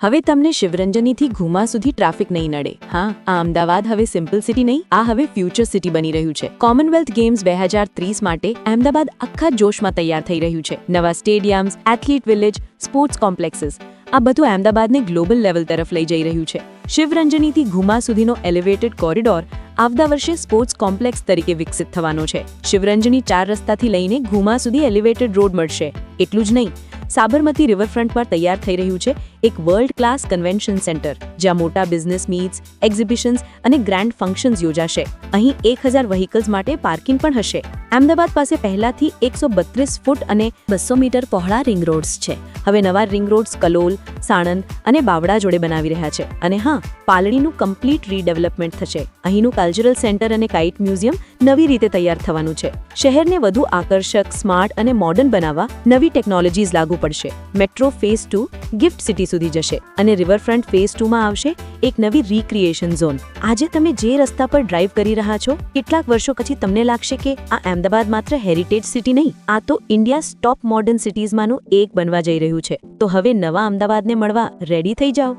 હવે તમને શિવરંજનીથી ઘુમા સુધી ટ્રાફિક નહીં નડે. હા, આ અમદાવાદ હવે સિમ્પલ સિટી નહીં, આ હવે ફ્યુચર સિટી બની રહ્યું છે. કોમનવેલ્થ ગેમ્સ 2030 માટે અમદાવાદ આખા જોશમાં તૈયાર થઈ રહ્યું છે. નવા સ્ટેડિયમ્સ, એથ્લીટ વિલેજ, સ્પોર્ટ્સ કોમ્પ્લેક્સીસ, આ બધું અમદાવાદને ગ્લોબલ લેવલ તરફ લઈ જઈ રહ્યું છે. શિવરંજનીથી ઘુમા સુધીનો એલિવેટેડ કોરિડોર આવતા વર્ષે સ્પોર્ટ્સ કોમ્પ્લેક્સ તરીકે વિકસિત થવાનો છે. શિવરંજની 4 રસ્તાથી લઈને ઘુમા સુધી એલિવેટેડ રોડ મળશે. એટલું જ નહીં, સાબરમતી રિવરફ્રન્ટ પર તૈયાર થઈ રહ્યું છે એક વર્લ્ડ ક્લાસ કન્વેન્શન સેન્ટર, જ્યાં મોટા બિઝનેસ મીટ્સ, એક્ઝિબિશન્સ અને ગ્રાન્ડ ફંક્શન્સ યોજાશે. અહીં 1000 વ્હીકલ્સ માટે પાર્કિંગ પણ હશે. અમદાવાદ પાસે પહેલાથી 132 ફૂટ અને 200 મીટર પહોળા રિંગ રોડ્સ છે. હવે નવા રિંગ રોડ્સ કલોલ, સાણંદ અને બાવડા જોડે બનાવી રહ્યા છે. અને હા, પાલડીનું કમ્પ્લીટ રીડેવલપમેન્ટ થશે. અહીંનું કલ્ચરલ સેન્ટર અને કાઇટ મ્યુઝિયમ નવી રીતે તૈયાર થવાનું છે. શહેરને વધુ આકર્ષક, સ્માર્ટ અને મોડર્ન બનાવવા નવી ટેકનોલોજીઝ લાગુ પડશે. મેટ્રો ફેઝ 2 ગિફ્ટ સિટી સુધી જશે અને રિવરફ્રન્ટ ફેઝ 2 માં આવશે એક નવી રિક્રિએશન ઝોન. આજે તમે જે રસ્તા પર ડ્રાઈવ કરી રહ્યા છો, કેટલાક વર્ષો પછી તમને લાગશે કે આ અમદાવાદ માત્ર હેરિટેજ સિટી નહીં, આ તો ઇન્ડિયાઝ ટોપ મોડર્ન સિટીઝમાંનું એક બનવા જઈ રહ્યું છે. તો હવે નવા અમદાવાદને મળવા રેડી થઈ જાઓ.